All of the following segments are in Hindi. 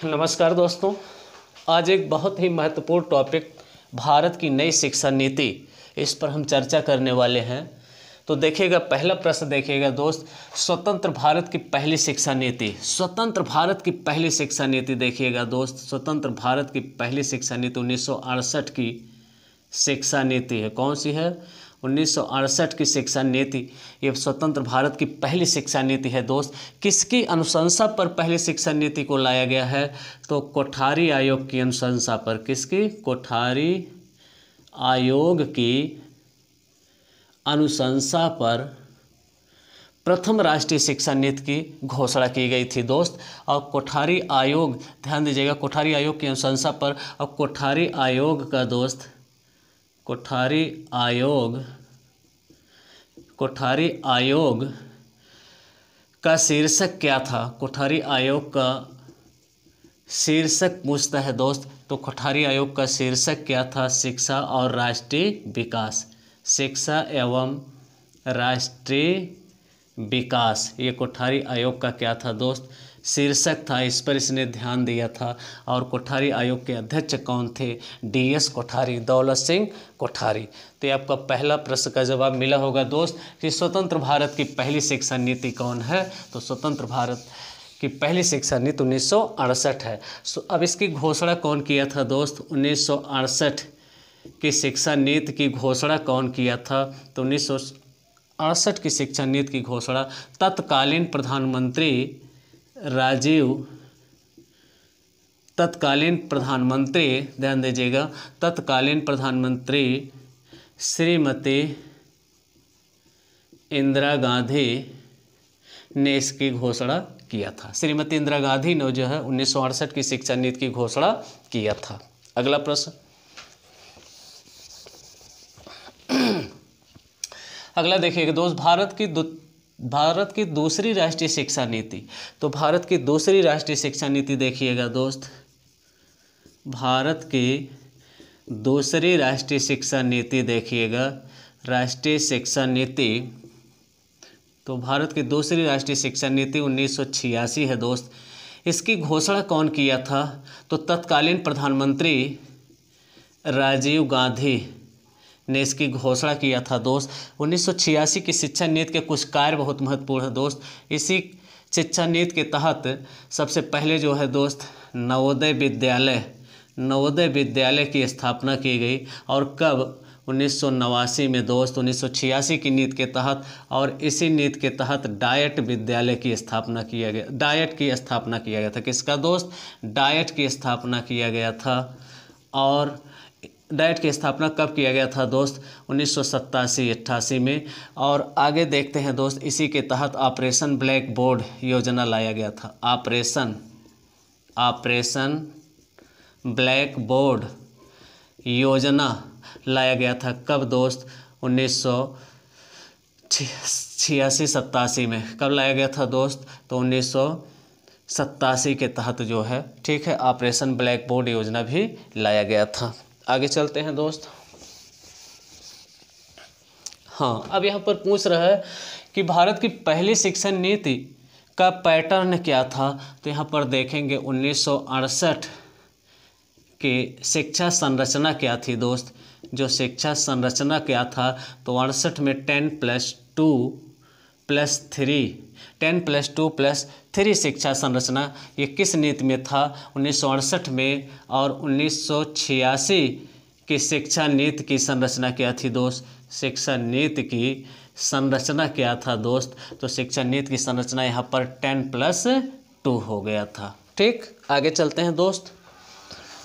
नमस्कार दोस्तों, आज एक बहुत ही महत्वपूर्ण टॉपिक भारत की नई शिक्षा नीति, इस पर हम चर्चा करने वाले हैं। तो देखिएगा, पहला प्रश्न देखिएगा दोस्त, स्वतंत्र भारत की पहली शिक्षा नीति। स्वतंत्र भारत की पहली शिक्षा नीति देखिएगा दोस्त, स्वतंत्र भारत की पहली शिक्षा नीति 1968 की शिक्षा नीति है। कौन सी है? 1968 की शिक्षा नीति। ये स्वतंत्र भारत की पहली शिक्षा नीति है दोस्त। किसकी अनुशंसा पर पहली शिक्षा नीति को लाया गया है? तो कोठारी आयोग की अनुशंसा पर। किसकी? कोठारी आयोग की अनुशंसा पर प्रथम राष्ट्रीय शिक्षा नीति की घोषणा की गई थी दोस्त। और कोठारी आयोग, ध्यान दीजिएगा, कोठारी आयोग की अनुशंसा पर। और कोठारी आयोग का दोस्त, कोठारी आयोग का शीर्षक क्या था? कोठारी आयोग का शीर्षक पूछता है दोस्त। तो कोठारी आयोग का शीर्षक क्या था? शिक्षा और राष्ट्रीय विकास। शिक्षा एवं राष्ट्रीय विकास, ये कोठारी आयोग का क्या था दोस्त? शीर्षक था। इस पर इसने ध्यान दिया था। और कोठारी आयोग के अध्यक्ष कौन थे? DS कोठारी, दौलत सिंह कोठारी। तो ये आपका पहला प्रश्न का जवाब मिला होगा दोस्त कि स्वतंत्र भारत की पहली शिक्षा नीति कौन है? तो स्वतंत्र भारत की पहली शिक्षा नीति 1968 है। अब इसकी घोषणा कौन किया था दोस्त? 1968 की शिक्षा नीति की घोषणा कौन किया था? तो 1968 की शिक्षा नीति की घोषणा तत्कालीन प्रधानमंत्री, ध्यान दीजिएगा, तत्कालीन प्रधानमंत्री श्रीमती इंदिरा गांधी ने इसकी घोषणा किया था। श्रीमती इंदिरा गांधी ने जो है 1968 की शिक्षा नीति की घोषणा किया था। अगला प्रश्न, अगला देखिएगा दोस्त, भारत की दूसरी राष्ट्रीय शिक्षा नीति। तो भारत की दूसरी राष्ट्रीय शिक्षा नीति देखिएगा दोस्त, भारत की दूसरी राष्ट्रीय शिक्षा नीति देखिएगा, राष्ट्रीय शिक्षा नीति। तो भारत की दूसरी राष्ट्रीय शिक्षा नीति 1986 है दोस्त। इसकी घोषणा कौन किया था? तो तत्कालीन प्रधानमंत्री राजीव गांधी ने इसकी घोषणा किया था दोस्त। 1986 की शिक्षा नीति के कुछ कार्य बहुत महत्वपूर्ण है दोस्त। इसी शिक्षा नीति के तहत सबसे पहले जो है दोस्त नवोदय विद्यालय की स्थापना की गई। और कब? 1989 में दोस्त, 1986 की नीति के तहत। और इसी नीति के तहत डायट विद्यालय की स्थापना किया गया, डायट की स्थापना किया गया था। किसका दोस्त? डायट की स्थापना किया गया था। और डाइट की स्थापना कब किया गया था दोस्त? 1987-88 में। और आगे देखते हैं दोस्त, इसी के तहत ऑपरेशन ब्लैक बोर्ड योजना लाया गया था। ऑपरेशन ब्लैक बोर्ड योजना लाया गया था। कब दोस्त? 1986-87 में। कब लाया गया था दोस्त? तो 1987 के तहत जो है, ठीक है, ऑपरेशन ब्लैक बोर्ड योजना भी लाया गया था। आगे चलते हैं दोस्त। हाँ, अब यहाँ पर पूछ रहा है कि भारत की पहली शिक्षा नीति का पैटर्न क्या था? तो यहाँ पर देखेंगे 1968 की शिक्षा संरचना क्या थी दोस्त? जो शिक्षा संरचना क्या था? तो 68 में 10+2+3 शिक्षा संरचना, ये किस नीति में था? 1968 में। और 1986 की शिक्षा नीति की संरचना क्या थी दोस्त? शिक्षा नीति की संरचना क्या था दोस्त? तो शिक्षा नीति की संरचना यहाँ पर 10+2 हो गया था। ठीक, आगे चलते हैं दोस्त।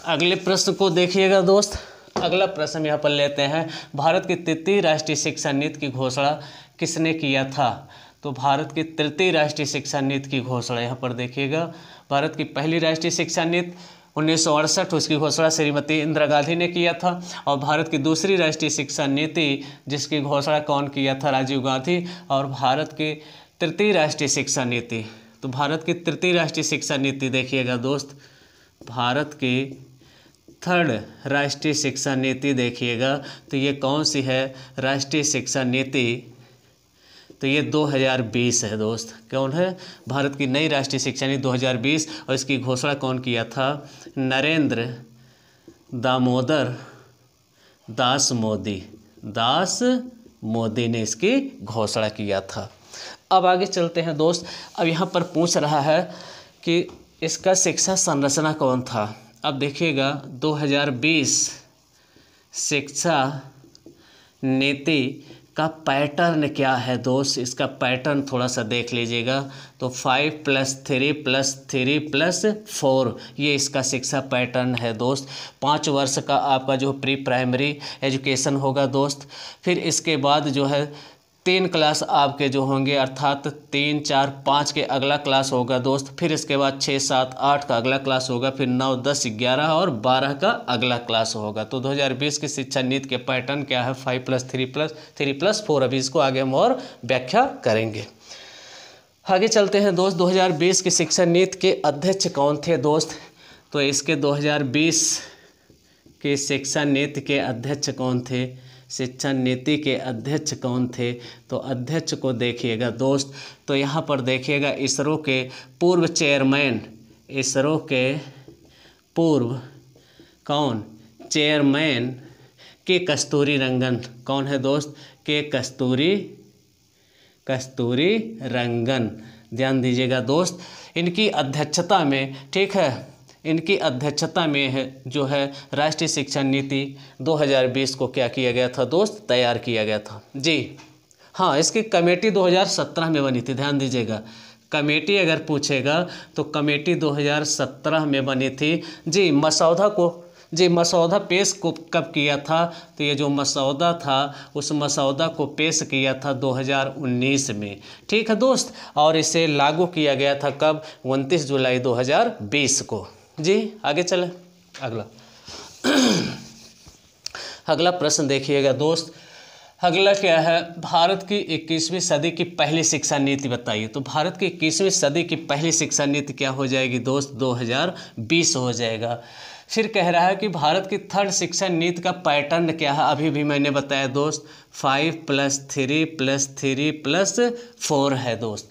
अगले प्रश्न को देखिएगा दोस्त। अगला प्रश्न हम यहाँ पर लेते हैं, भारत की तृतीय राष्ट्रीय शिक्षा नीति की घोषणा किसने किया था? तो भारत की तृतीय राष्ट्रीय शिक्षा नीति की घोषणा यहाँ पर देखिएगा, भारत की पहली राष्ट्रीय शिक्षा नीति 1968, उसकी घोषणा श्रीमती इंदिरा गांधी ने किया था। और भारत की दूसरी राष्ट्रीय शिक्षा नीति जिसकी घोषणा कौन किया था? राजीव गांधी। और भारत की तृतीय राष्ट्रीय शिक्षा नीति, तो भारत की तृतीय राष्ट्रीय शिक्षा नीति देखिएगा दोस्त, भारत की थर्ड राष्ट्रीय शिक्षा नीति देखिएगा, तो ये कौन सी है राष्ट्रीय शिक्षा नीति? तो ये 2020 है दोस्त। कौन है? भारत की नई राष्ट्रीय शिक्षा नीति 2020, और इसकी घोषणा कौन किया था? नरेंद्र दामोदर दास मोदी ने इसकी घोषणा किया था। अब आगे चलते हैं दोस्त। अब यहाँ पर पूछ रहा है कि इसका शिक्षा संरचना कौन था। अब देखिएगा 2020 शिक्षा नीति का पैटर्न क्या है दोस्त, इसका पैटर्न थोड़ा सा देख लीजिएगा। तो 5+3+3+4 ये इसका शिक्षा पैटर्न है दोस्त। 5 वर्ष का आपका जो प्री प्राइमरी एजुकेशन होगा दोस्त। फिर इसके बाद जो है 3 क्लास आपके जो होंगे, अर्थात 3, 4, 5 के अगला क्लास होगा दोस्त। फिर इसके बाद 6, 7, 8 का अगला क्लास होगा। फिर 9, 10, 11 और 12 का अगला क्लास होगा। तो 2020 की शिक्षा नीति के पैटर्न क्या है? 5+3+3+4। अभी इसको आगे हम और व्याख्या करेंगे। आगे चलते हैं दोस्त। 2020 की शिक्षा नीति के अध्यक्ष कौन थे दोस्त? तो इसके 2020 की शिक्षा नीति के अध्यक्ष कौन थे? शिक्षा नीति के अध्यक्ष कौन थे? तो अध्यक्ष को देखिएगा दोस्त। तो यहाँ पर देखिएगा इसरो के पूर्व चेयरमैन, इसरो के पूर्व कौन चेयरमैन के कस्तूरी रंगन। कौन है दोस्त? के कस्तूरी रंगन। ध्यान दीजिएगा दोस्त, इनकी अध्यक्षता में, ठीक है, इनकी अध्यक्षता में है जो है राष्ट्रीय शिक्षा नीति 2020 को क्या किया गया था दोस्त? तैयार किया गया था जी। हाँ, इसकी कमेटी 2017 में बनी थी। ध्यान दीजिएगा, कमेटी अगर पूछेगा तो कमेटी 2017 में बनी थी जी। मसौदा पेश को कब किया था? तो ये जो मसौदा था उस मसौदा को पेश किया था 2019 में, ठीक है दोस्त। और इसे लागू किया गया था कब? 29 जुलाई 2020 को जी। आगे चले अगला प्रश्न देखिएगा दोस्त। अगला क्या है? भारत की 21वीं सदी की पहली शिक्षा नीति बताइए। तो भारत की 21वीं सदी की पहली शिक्षा नीति क्या हो जाएगी दोस्त? 2020 हो जाएगा। फिर कह रहा है कि भारत की थर्ड शिक्षा नीति का पैटर्न क्या है? अभी भी मैंने बताया दोस्त, 5+3+3+4 है दोस्त।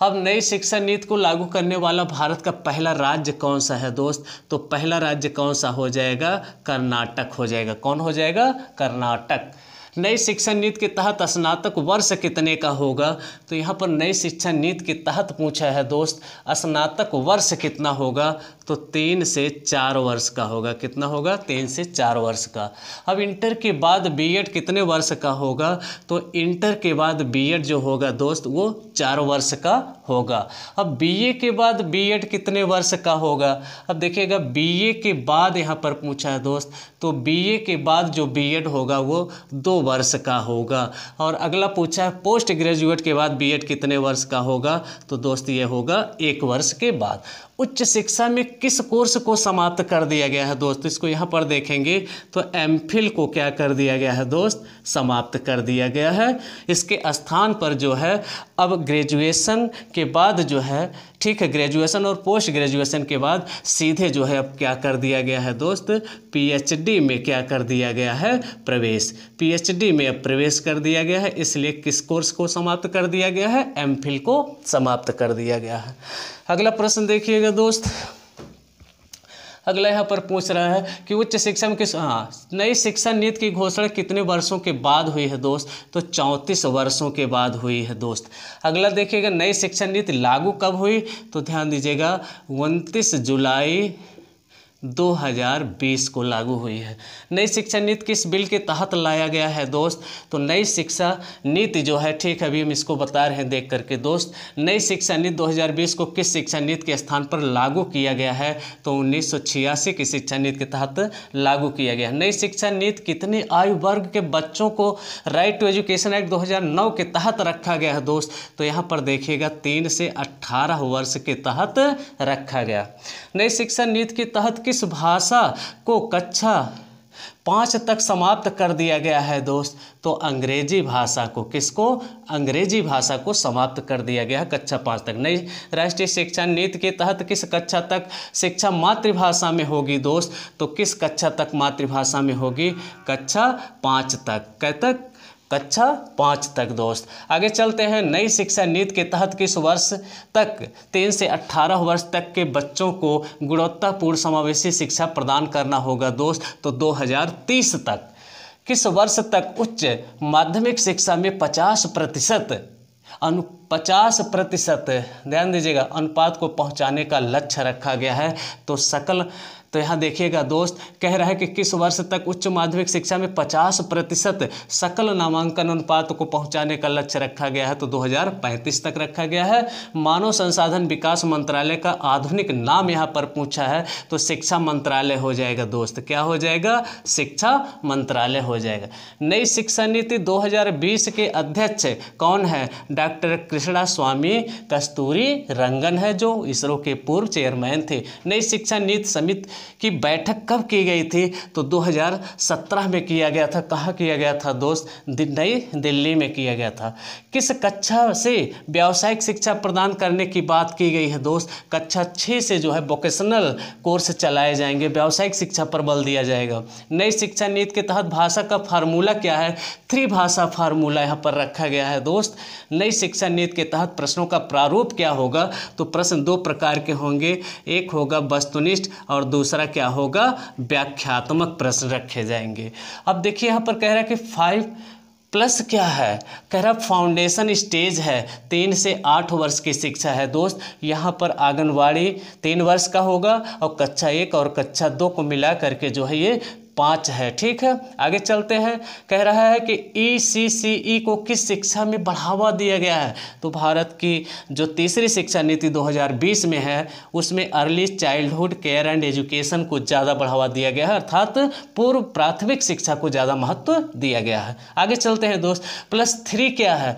अब नई शिक्षा नीति को लागू करने वाला भारत का पहला राज्य कौन सा है दोस्त? तो पहला राज्य कौन सा हो जाएगा? कर्नाटक हो जाएगा। कौन हो जाएगा? कर्नाटक। नई शिक्षा नीति के तहत स्नातक वर्ष कितने का होगा? तो यहाँ पर नई शिक्षा नीति के तहत पूछा है दोस्त, स्नातक वर्ष कितना होगा? तो 3 से 4 वर्ष का होगा। कितना होगा? 3 से 4 वर्ष का। अब इंटर के बाद बीएड कितने वर्ष का होगा? तो इंटर के बाद बीएड जो होगा दोस्त वो 4 वर्ष का होगा। अब बीए के बाद बीएड कितने वर्ष का होगा? अब देखिएगा, बीए के बाद यहाँ पर पूछा है दोस्त, तो बीए के बाद जो बीएड होगा वो 2 वर्ष का होगा। और अगला पूछा है पोस्ट ग्रेजुएट के बाद बीएड कितने वर्ष का होगा? तो दोस्त ये होगा 1 वर्ष के बाद। उच्च शिक्षा में किस कोर्स को समाप्त कर दिया गया है दोस्त? इसको यहाँ पर देखेंगे तो एमफिल को क्या कर दिया गया है दोस्त? समाप्त कर दिया गया है। इसके स्थान पर जो है अब ग्रेजुएशन के बाद जो है, ठीक है, ग्रेजुएशन और पोस्ट ग्रेजुएशन के बाद सीधे जो है अब क्या कर दिया गया है दोस्त? पीएचडी में क्या कर दिया गया है? प्रवेश। पीएचडी में अब प्रवेश कर दिया गया है। इसलिए किस कोर्स को समाप्त कर दिया गया है? एमफिल को समाप्त कर दिया गया है। अगला प्रश्न देखिएगा दोस्त। अगला यहाँ पर पूछ रहा है कि उच्च शिक्षा में नई शिक्षा नीति की घोषणा कितने वर्षों के बाद हुई है दोस्त? तो 34 वर्षों के बाद हुई है दोस्त। अगला देखिएगा, नई शिक्षा नीति लागू कब हुई? तो ध्यान दीजिएगा, 29 जुलाई 2020 को लागू हुई है। नई शिक्षा नीति किस बिल के तहत लाया गया है दोस्त? तो नई शिक्षा नीति जो है, ठीक है, अभी हम इसको बता रहे हैं देख करके दोस्त। नई शिक्षा नीति 2020 को किस शिक्षा नीति के स्थान पर लागू किया गया है? तो 1986 की शिक्षा नीति के तहत लागू किया गया है। नई शिक्षा नीति कितनी आयु वर्ग के बच्चों को राइट टू एजुकेशन एक्ट 2009 के तहत रखा गया है दोस्त? तो यहाँ पर देखिएगा 3 से 18 वर्ष के तहत रखा गया। नई शिक्षा नीति के तहत किस भाषा को कक्षा 5 तक समाप्त कर दिया गया है दोस्त? तो अंग्रेजी भाषा को, किसको? अंग्रेजी भाषा को समाप्त कर दिया गया है कक्षा 5 तक। नई राष्ट्रीय शिक्षा नीति के तहत किस कक्षा तक शिक्षा मातृभाषा में होगी दोस्त? तो किस कक्षा तक मातृभाषा में होगी? कक्षा 5 तक। कै तक? कक्षा 5 तक दोस्त। आगे चलते हैं, नई शिक्षा नीति के तहत किस वर्ष तक 3 से 18 वर्ष तक के बच्चों को गुणवत्तापूर्ण समावेशी शिक्षा प्रदान करना होगा दोस्त? तो 2030 तक। किस वर्ष तक उच्च माध्यमिक शिक्षा में 50% ध्यान दीजिएगा अनुपात को पहुंचाने का लक्ष्य रखा गया है? तो यहाँ देखिएगा दोस्त, कह रहा है कि किस वर्ष तक उच्च माध्यमिक शिक्षा में 50% सकल नामांकन अनुपात को पहुंचाने का लक्ष्य रखा गया है? तो 2035 तक रखा गया है। मानव संसाधन विकास मंत्रालय का आधुनिक नाम यहाँ पर पूछा है, तो शिक्षा मंत्रालय हो जाएगा दोस्त। क्या हो जाएगा? शिक्षा मंत्रालय हो जाएगा। नई शिक्षा नीति 2020 के अध्यक्ष कौन है? डॉक्टर कृष्णा स्वामी कस्तूरी रंगन है, जो इसरो के पूर्व चेयरमैन थे। नई शिक्षा नीति समिति की बैठक कब की गई थी? तो 2017 में किया गया था। कहाँ किया गया था दोस्त? नई दिल्ली में किया गया था। किस कक्षा से व्यावसायिक शिक्षा प्रदान करने की बात की गई है दोस्त? कक्षा 6 से जो है वोकेशनल कोर्स चलाए जाएंगे, व्यावसायिक शिक्षा पर बल दिया जाएगा। नई शिक्षा नीति के तहत भाषा का फार्मूला क्या है? 3 भाषा फार्मूला यहाँ पर रखा गया है दोस्त। नई शिक्षा नीति के तहत प्रश्नों का प्रारूप क्या होगा? तो प्रश्न 2 प्रकार के होंगे, एक होगा वस्तुनिष्ठ और दूसरा क्या होगा? व्याख्यात्मक प्रश्न रखे जाएंगे। अब देखिए यहाँ पर कह रहा है कि 5+ क्या है? कह रहा फाउंडेशन स्टेज है, 3 से 8 वर्ष की शिक्षा है दोस्त। यहाँ पर आंगनवाड़ी 3 वर्ष का होगा और कक्षा 1 और कक्षा 2 को मिला करके जो है ये 5 है। ठीक है, आगे चलते हैं। कह रहा है कि ECCE को किस शिक्षा में बढ़ावा दिया गया है? तो भारत की जो तीसरी शिक्षा नीति 2020 में है, उसमें early childhood care and education को ज़्यादा बढ़ावा दिया गया है, अर्थात पूर्व प्राथमिक शिक्षा को ज़्यादा महत्व दिया गया है। आगे चलते हैं दोस्त। +3 क्या है?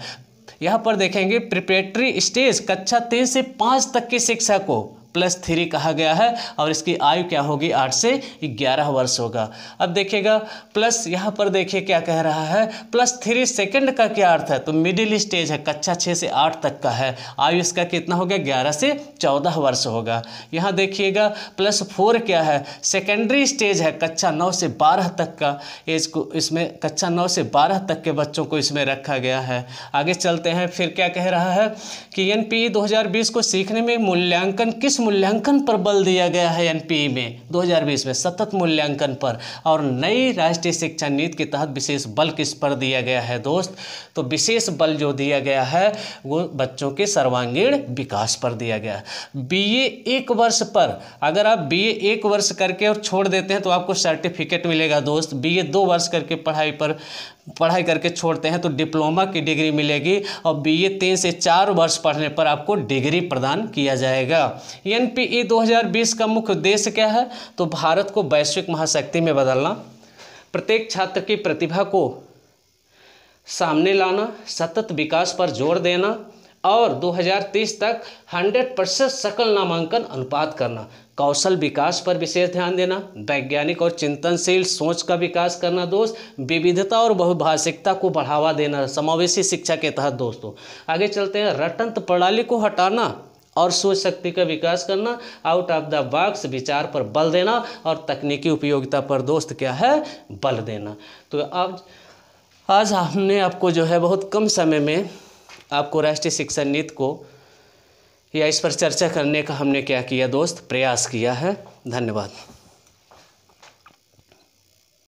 यहाँ पर देखेंगे प्रिपरेटरी स्टेज कक्षा 3 से 5 तक की शिक्षा को +3 कहा गया है और इसकी आयु क्या होगी? 8 से 11 वर्ष होगा। अब देखिएगा प्लस, यहाँ पर देखिए क्या कह रहा है, +3 सेकंड का क्या अर्थ है? तो मिडिल स्टेज है, कक्षा 6 से 8 तक का है, आयु इसका कितना हो गया? 11 से 14 वर्ष होगा। यहाँ देखिएगा +4 क्या है? सेकेंडरी स्टेज है, कक्षा 9 से 12 तक का एज को, इसमें कक्षा 9 से 12 तक के बच्चों को इसमें रखा गया है। आगे चलते हैं, फिर क्या कह रहा है कि NPE 2020 को सीखने में मूल्यांकन, किस मूल्यांकन पर बल दिया गया है? NPE में 2020 में सतत मूल्यांकन पर। और नई राष्ट्रीय शिक्षा नीति के तहत विशेष बल किस पर दिया गया है दोस्त? तो विशेष बल जो दिया गया है वो बच्चों के सर्वांगीण विकास पर दिया गया है। BA 1 वर्ष पर, अगर आप BA 1 वर्ष करके और छोड़ देते हैं तो आपको सर्टिफिकेट मिलेगा दोस्त। BA 2 वर्ष करके पढ़ाई करके छोड़ते हैं तो डिप्लोमा की डिग्री मिलेगी, और BA 3 से 4 वर्ष पढ़ने पर आपको डिग्री प्रदान किया जाएगा। NPE 2020 का मुख्य उद्देश्य क्या है? तो भारत को वैश्विक महाशक्ति में बदलना, प्रत्येक छात्र की प्रतिभा को सामने लाना, सतत विकास पर जोर देना और 2030 तक 100% सकल नामांकन अनुपात करना, कौशल विकास पर विशेष ध्यान देना, वैज्ञानिक और चिंतनशील सोच का विकास करना दोस्त, विविधता और बहुभाषिकता को बढ़ावा देना समावेशी शिक्षा के तहत दोस्तों। आगे चलते हैं, रटंत्र प्रणाली को हटाना और सोच शक्ति का विकास करना, आउट ऑफ द बॉक्स विचार पर बल देना और तकनीकी उपयोगिता पर दोस्त क्या है? बल देना। तो आज हमने आपको जो है बहुत कम समय में आपको राष्ट्रीय शिक्षा नीति को या इस पर चर्चा करने का हमने क्या किया दोस्त? प्रयास किया है। धन्यवाद।